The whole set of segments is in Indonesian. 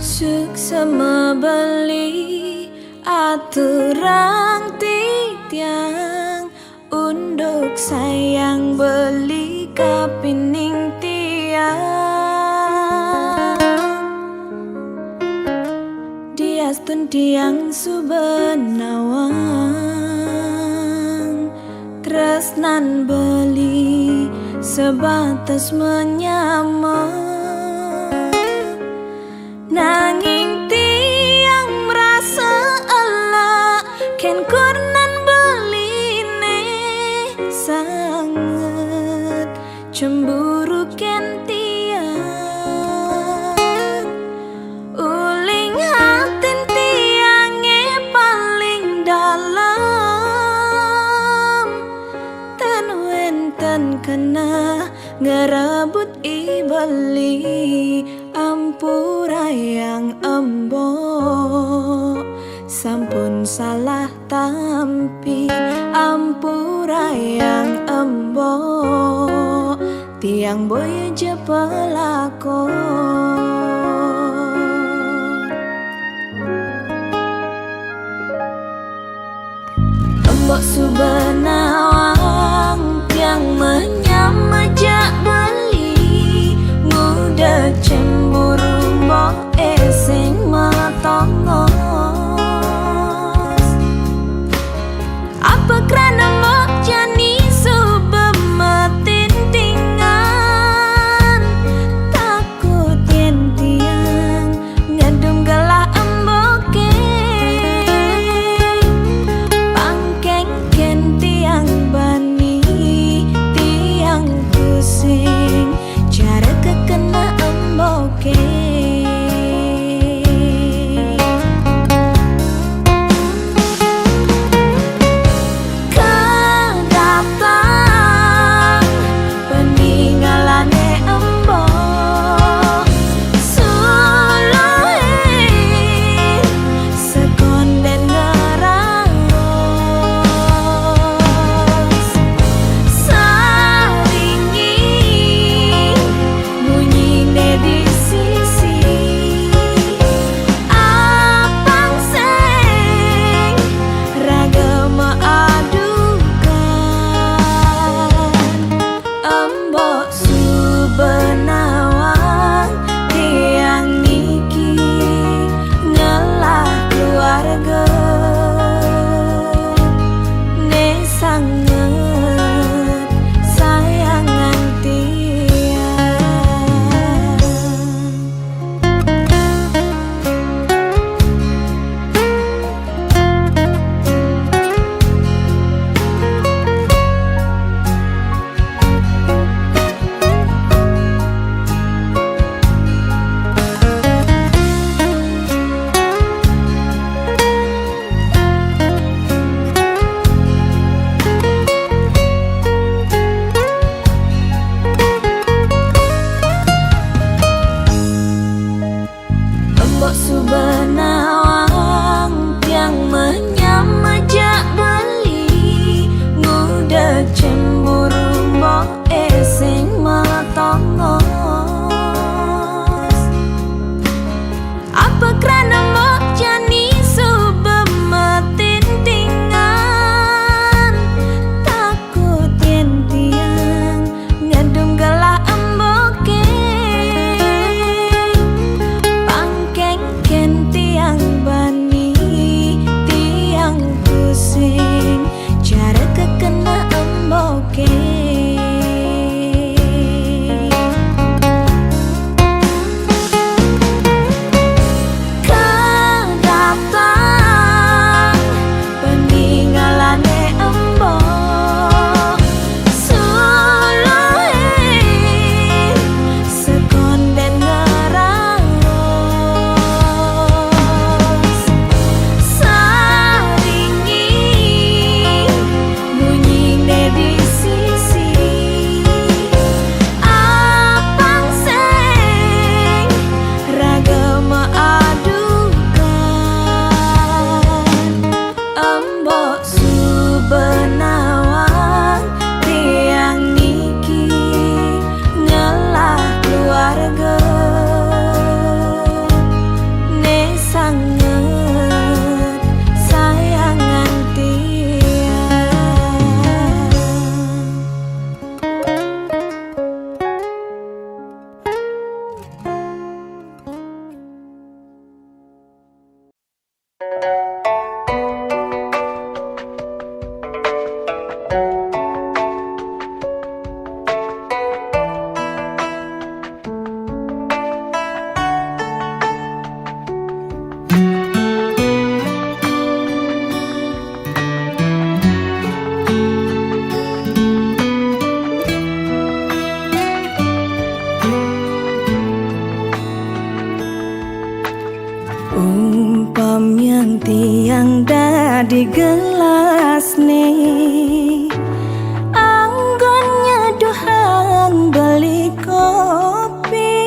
Suksema beli aturang titiang unduk sayang beli kapining tiang diastun tiang subenawang tresnan beli sebatas menyamar nanging tiang merasa Allah ken kurnan beline sangat cemburu ken tiang uling hatin tiange paling dalam tan wenten kena ngerebut ibeli ampura yang embo sampun salah tampi ampura yang embo tiang boy je pelakon embok subenawang tiang menyamajak beli muda cemburu mbok esing matongos apa kerana mbok jani subemetin tingan takut yen nang tiang dadi gelas nih anggonnya dohang beli kopi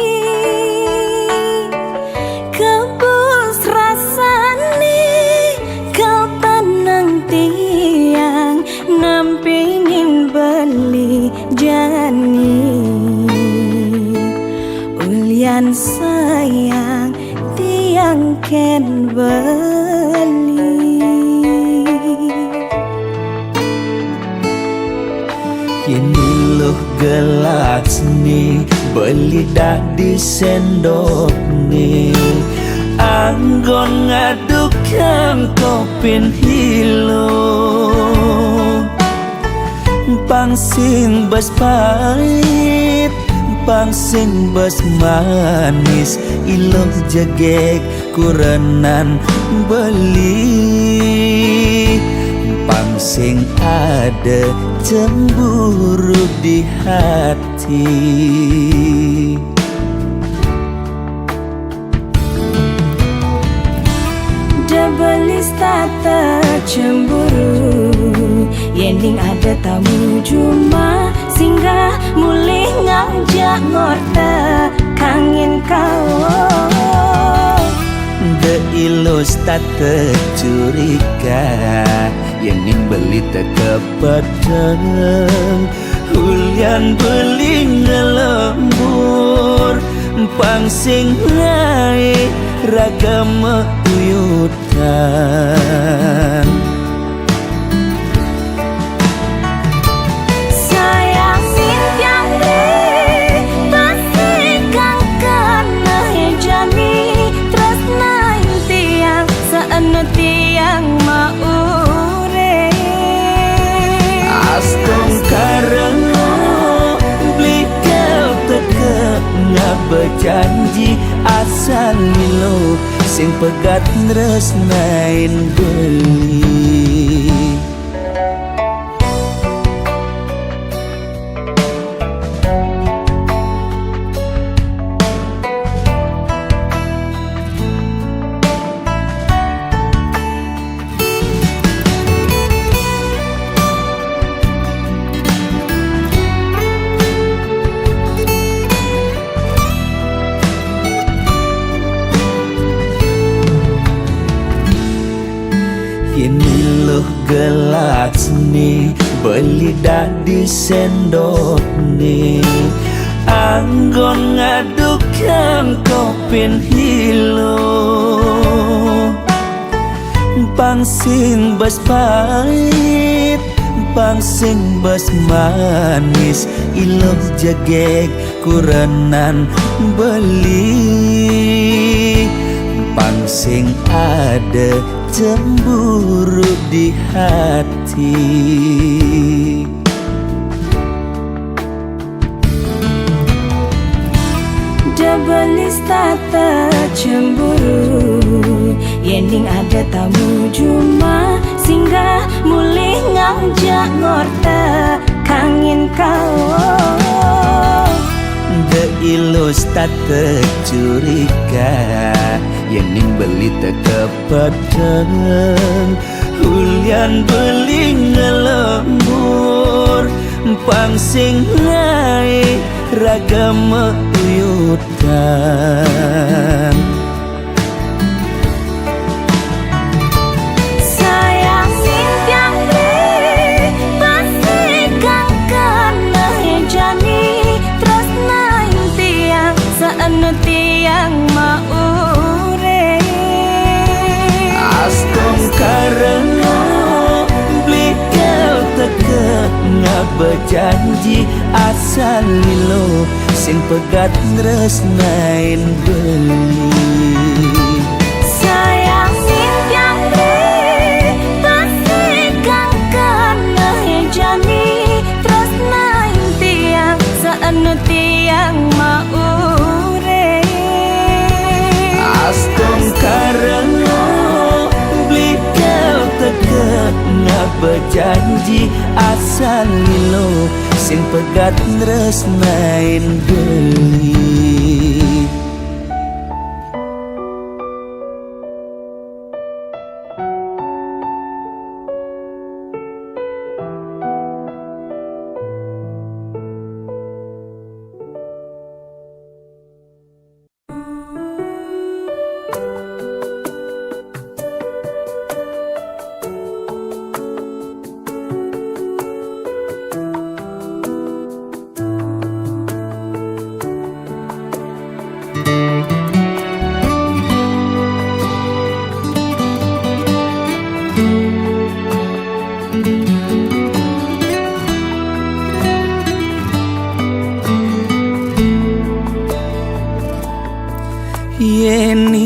kebus rasane kapan nang tiang ngampingin beli jani ulian sayang tiang ken beli Ini loh gelas nih beli dah di sendok nih anggon ngadukan kopin hilo pangsing bas pahit pangsing bas manis iloh jegek kurenan beli pangsing ada cemburu di hati Debelis tata cemburu Yening ada tamu cuma singgah mulih ngajak ngorta kangen kau De ilus tata curiga Yening beli tekepedeng Hulian beli ngelembur pangsing naik ragam uyutan sayang simpiang deh pasti kangkan nahe jani terus naik tiang seenu tiang maure astong karena beli kau teke ngak berjanji asal milo sing pegat nresnain beli Ini loh gelas nih beli dah di sendok nih anggon ngadukan kopin hilo pangsing bas pahit pangsing bas manis iloh jegek kurenan beli pangsing ada cemburu di hati Debelis tata cemburu Yening ada tamu cuma singgah mulih ngajak ngorta kangen kau De ilus tata curiga Yening beli tekepedeng Hulian beli ngelembur pangsing naik ragam uyutan sayang simpiang deh pasti kangkan nahe jani terus naik tiang seenu tiang maure astong karena beli kau teke ngak berjanji asal lilo sing pegat nresnain beli sayang simpiang deh pasti kangkan nahe jani terus naik tiang seenu tiang maure astong karena beli kau teke ngak berjanji asal lilo sing pegat nresnain beli kening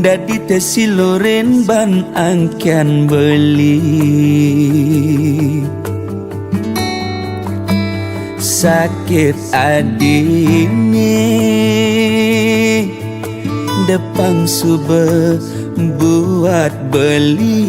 dadi tesiloren ban angkian beli sakit adine depang sube buat beli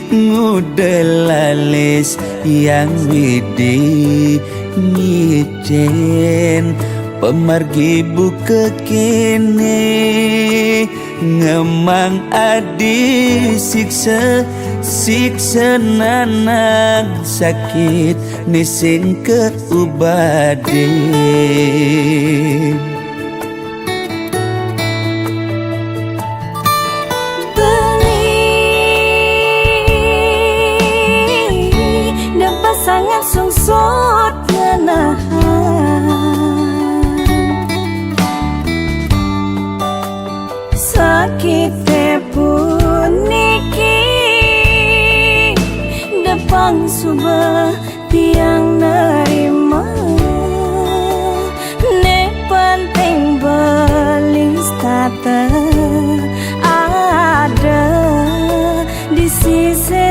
ngudelalis yang widi ngicen pemargi buka kene ngemang adi siksa siksa nanang sakit nising keubaden sangat sungsut ngenahan sakit puniki depang subah tiang nerima ne penting belis tata ada di sisi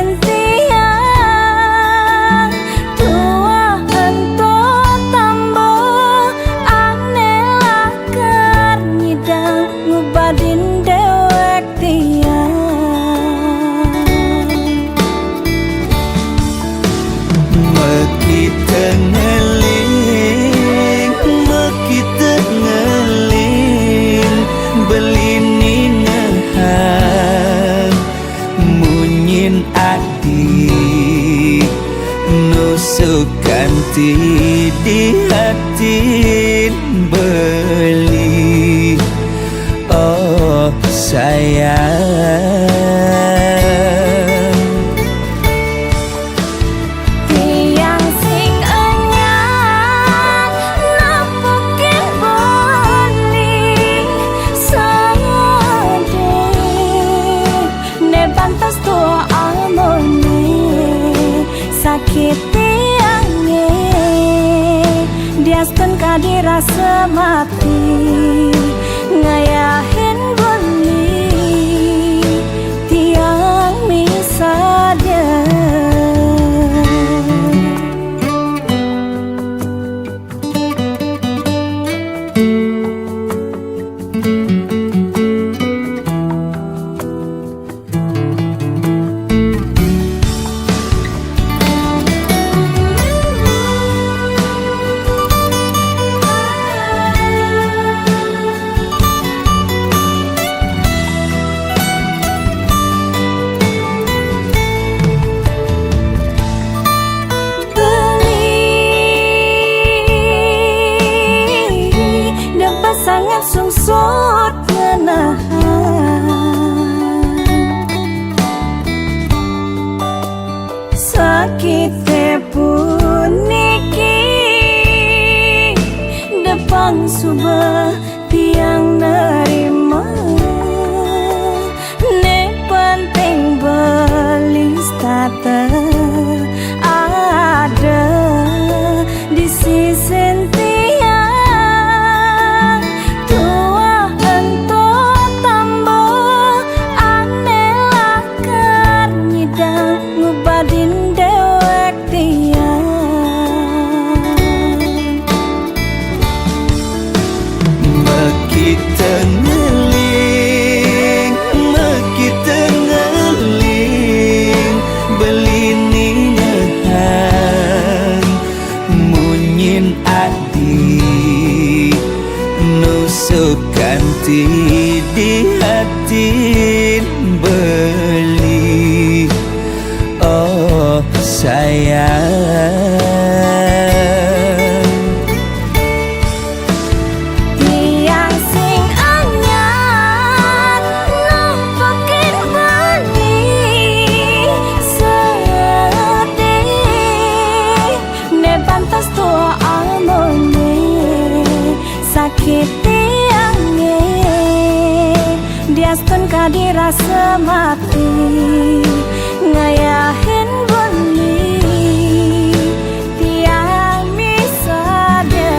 nusukanti di hati beli oh sayang tiang sing anyar napukin beli sade ne pantas tua amone sakit diaskan kadirasa mati ngayahin beli tiang misada sangat sungsut ngenahan sakit puniki depang subah tiang nerima ne penting belis tata ada di sisi nusukanti di hati beli oh sayang tiang sing anyar nampakin beli sedih ne pantas tua amone sakit diaskan kadirasa mati ngayahin beli tiang misada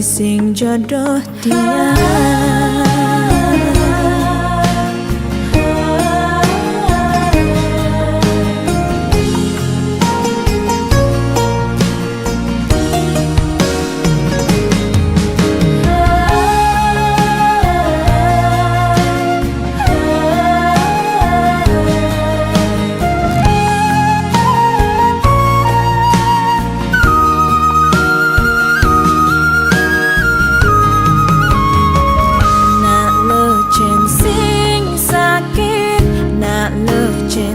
beli sing jodoh dia.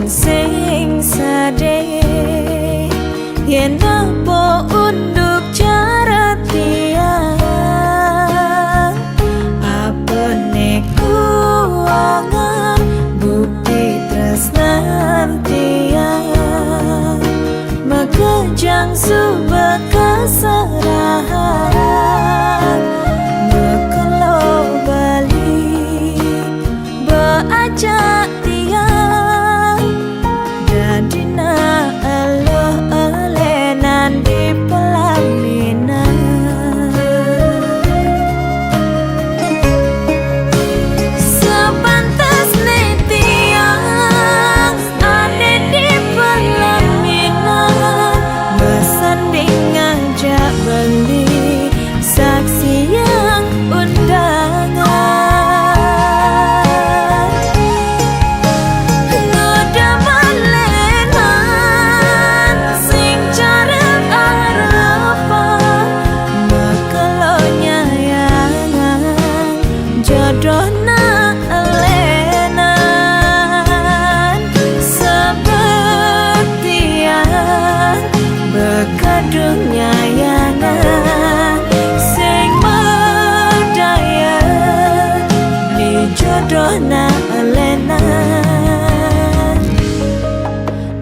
Sing sedih yen apa unduk cara tiang apa neku angan bukti tresnan tiang makejang subah keserahan mekelo bali beajak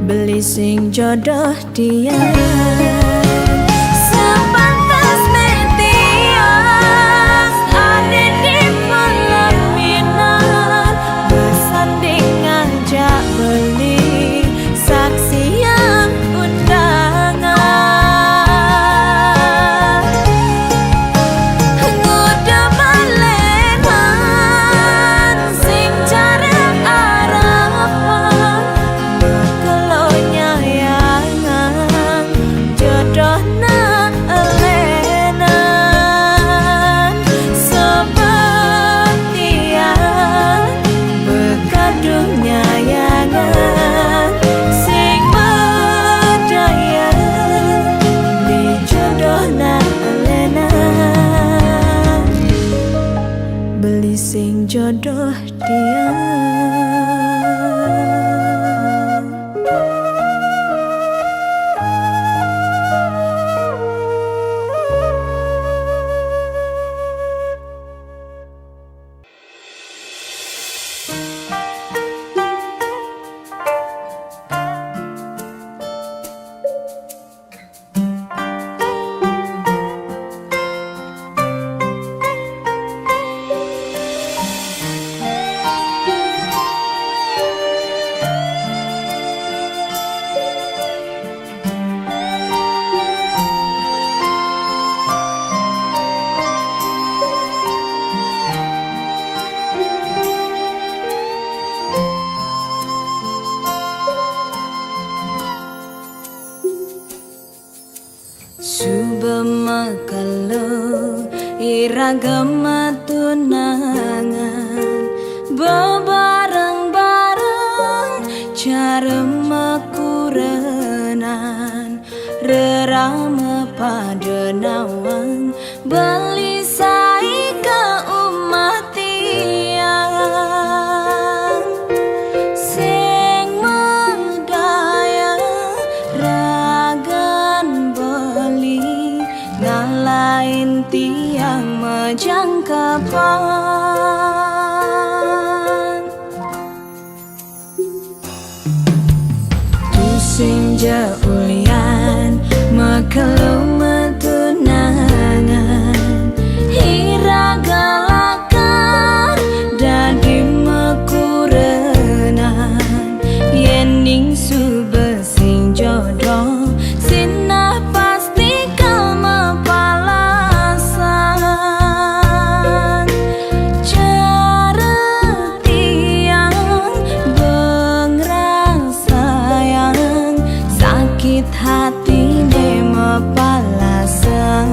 beli sing jodoh dia. Sepantas metiang ada di pelaminan bersanding ngajak beli saksi yang undangan ngudah balenan sing jarang arapan mekelonya yangan jodoh na elenan sebetian bekadungnya yangan sing berdaya di jodoh na elenan beli sing jodoh dia. Submakalo iragama tunangan bebareng-bareng cara makurenan rerama pada nawang beli sai ke umat tiang sing medaya ragan beli ngalain tiang majangkapan tusing jaulian mekelo metunangan hiragalakan dadi mekurenan yening subesing jodoh sinah pasti kama palasan sakit hati nema palasan.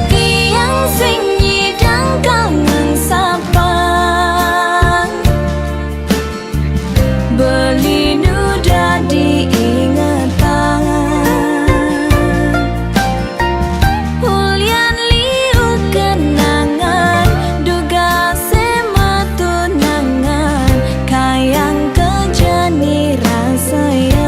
Tiang sing nyidang kangen sapa, beli nuda diingatan. Ulian liu kenangan, duga semetunangan, kayang kejani rasayang.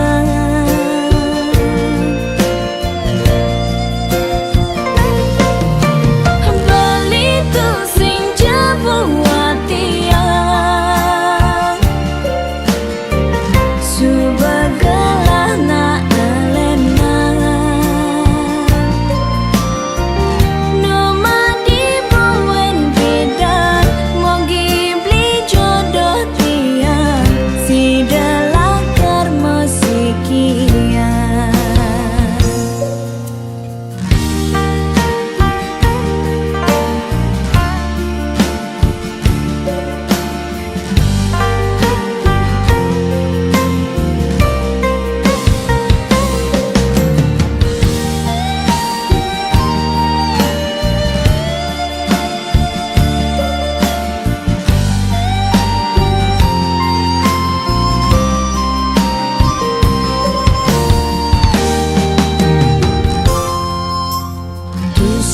Beli tu sing jebu watiang, subagalah na elena. Noma di bawen bidan, mogi beli jodoh tiang, si delakar musikian.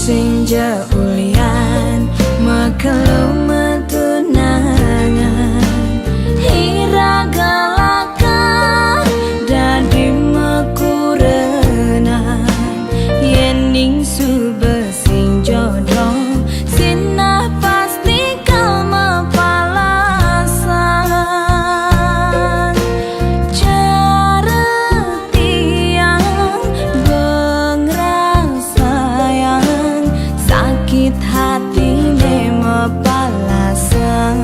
Sing jaulian mekelu metunangan, hiragalaka dadi mekurenan, yening sube sing jodoh sinah pasti kau mapalasan. Ceretiang bengrasayang, sakit hati nema palasan.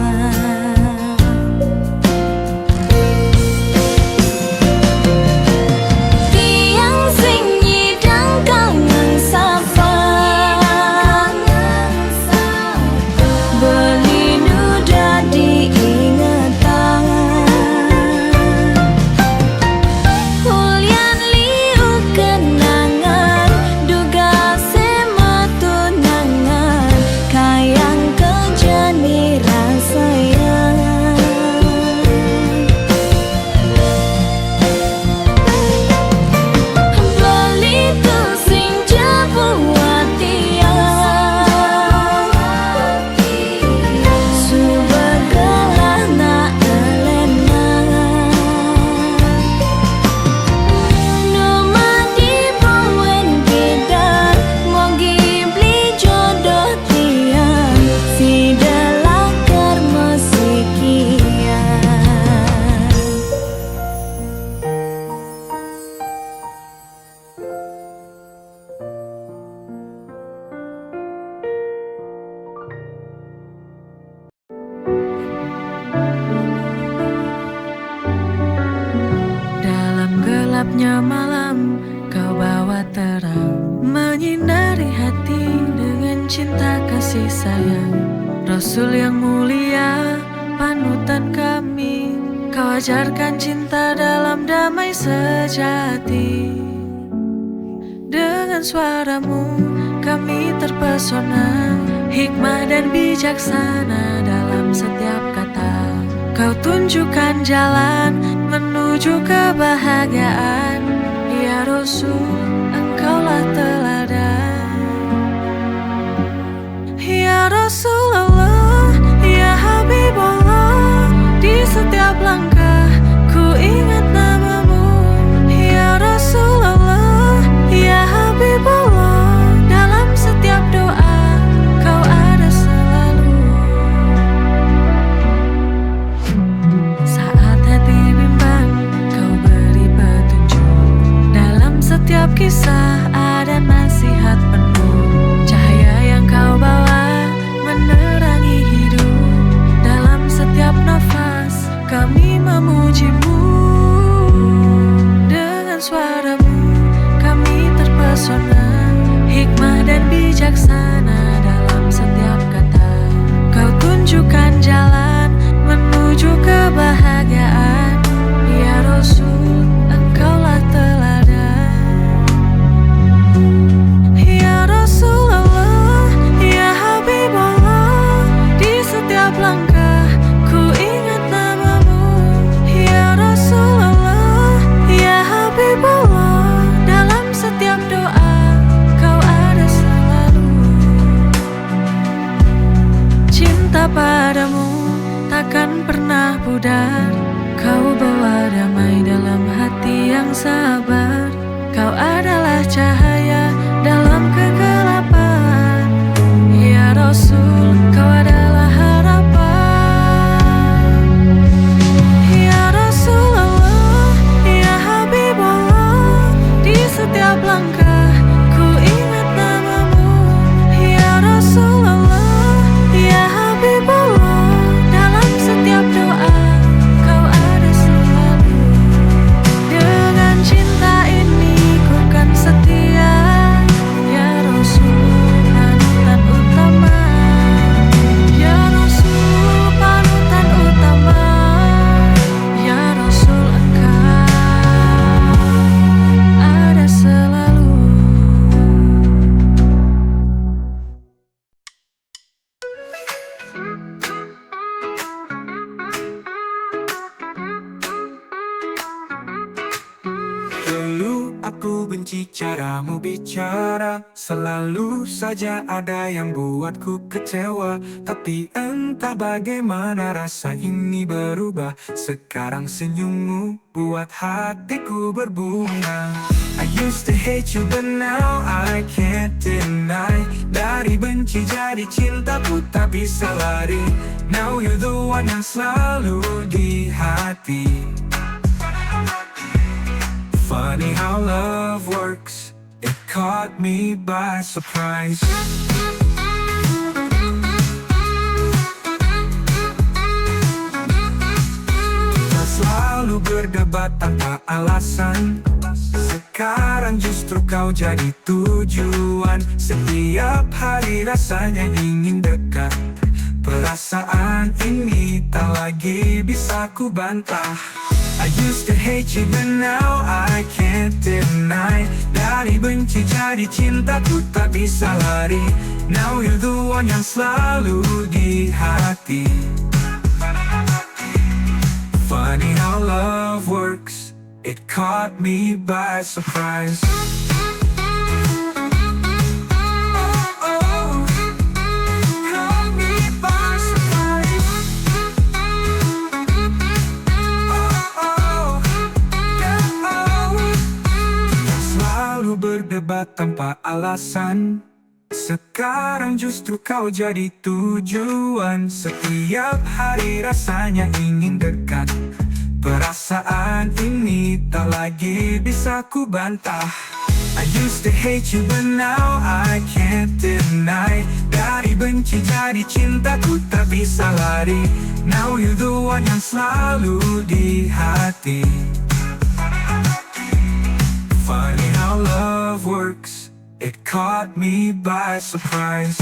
Tiang sing nyidang kangen sapa, beli nuda diingatan. Ulian liu kenangan, duga semetunangan, kayang kejani rasayang. Beli tu sing jebu watiang, subagalah na elena. Noma di bawen bidan, mogi beli jodoh tiang, si delakar musikian. Dalam gelapnya malam, kau bawa terang, menyinari hati dengan cinta kasih sayang. Rasul yang mulia, panutan kami, kau ajarkan cinta dalam damai sejati. Dengan suaramu kami terpesona, hikmah dan bijaksana dalam setiap kata. Kau tunjukkan jalan menuju kebahagiaan, ya Rasul, engkaulah teladan. Ya Rasulullah, ya Habibullah, di setiap langkah ku ingat namamu. Ya Rasulullah, ya Habibullah, dalam setiap doa kau ada selalu. Saat hati bimbang, kau beri petunjuk, dalam setiap kisah ada nasihat penuh. Cahaya yang kau bawa menerangi hidup, dalam setiap nafas kami memujimu. Dengan suaramu kami terpesona, hikmah dan bijaksana dalam setiap kata. Kau tunjukkan jalan menuju menuju kebahagiaan. Ya Rasul, engkaulah teladan. Ya Rasulullah, ya Habibullah, di setiap langkah ku ingat namamu. Ya Rasulullah, ya Habibullah, dalam setiap doa kau ada selalu. Cinta padamu takkan pernah pudar. Kau bawa damai dalam hati yang sabar. Kau adalah cahaya dalam kegelapan. Ya Rasul, kau adalah harapan. Ya Rasulullah, ya Habibullah, di setiap langkah ku ingat namamu. Ya Rasulullah, ya Habibullah, dalam setiap doa kau ada selalu. Dengan cinta ini ku kan setia. Ya Rasul, panutan utama. Ya Rasul, panutan utama. Ya Rasul, engkau ada selalu. Dulu aku benci caramu bicara, selalu saja ada yang buatku kecewa. Tapi entah bagaimana rasa ini berubah. Sekarang senyummu buat hatiku berbunga. I used to hate you but now I can't deny. Dari benci jadi cintaku tak bisa lari. Now you're the one yang selalu di hati. Funny how love works, it caught me by surprise. Kita selalu berdebat tanpa alasan. Sekarang justru kau jadi tujuan. Setiap hari rasanya ingin dekat. Perasaan ini tak lagi bisa ku bantah. I used to hate you but now I can't deny. Dari benci jadi cintaku tak bisa lari. Now you're the one yang selalu di hati. Funny how love works, it caught me by surprise. Berdebat tanpa alasan. Sekarang justru kau jadi tujuan. Setiap hari rasanya ingin dekat. Perasaan ini tak lagi bisa ku bantah. I used to hate you but now I can't deny. Dari benci jadi cintaku tak bisa lari. Now you're the one yang selalu di hati. Funny how love works, it caught me by surprise.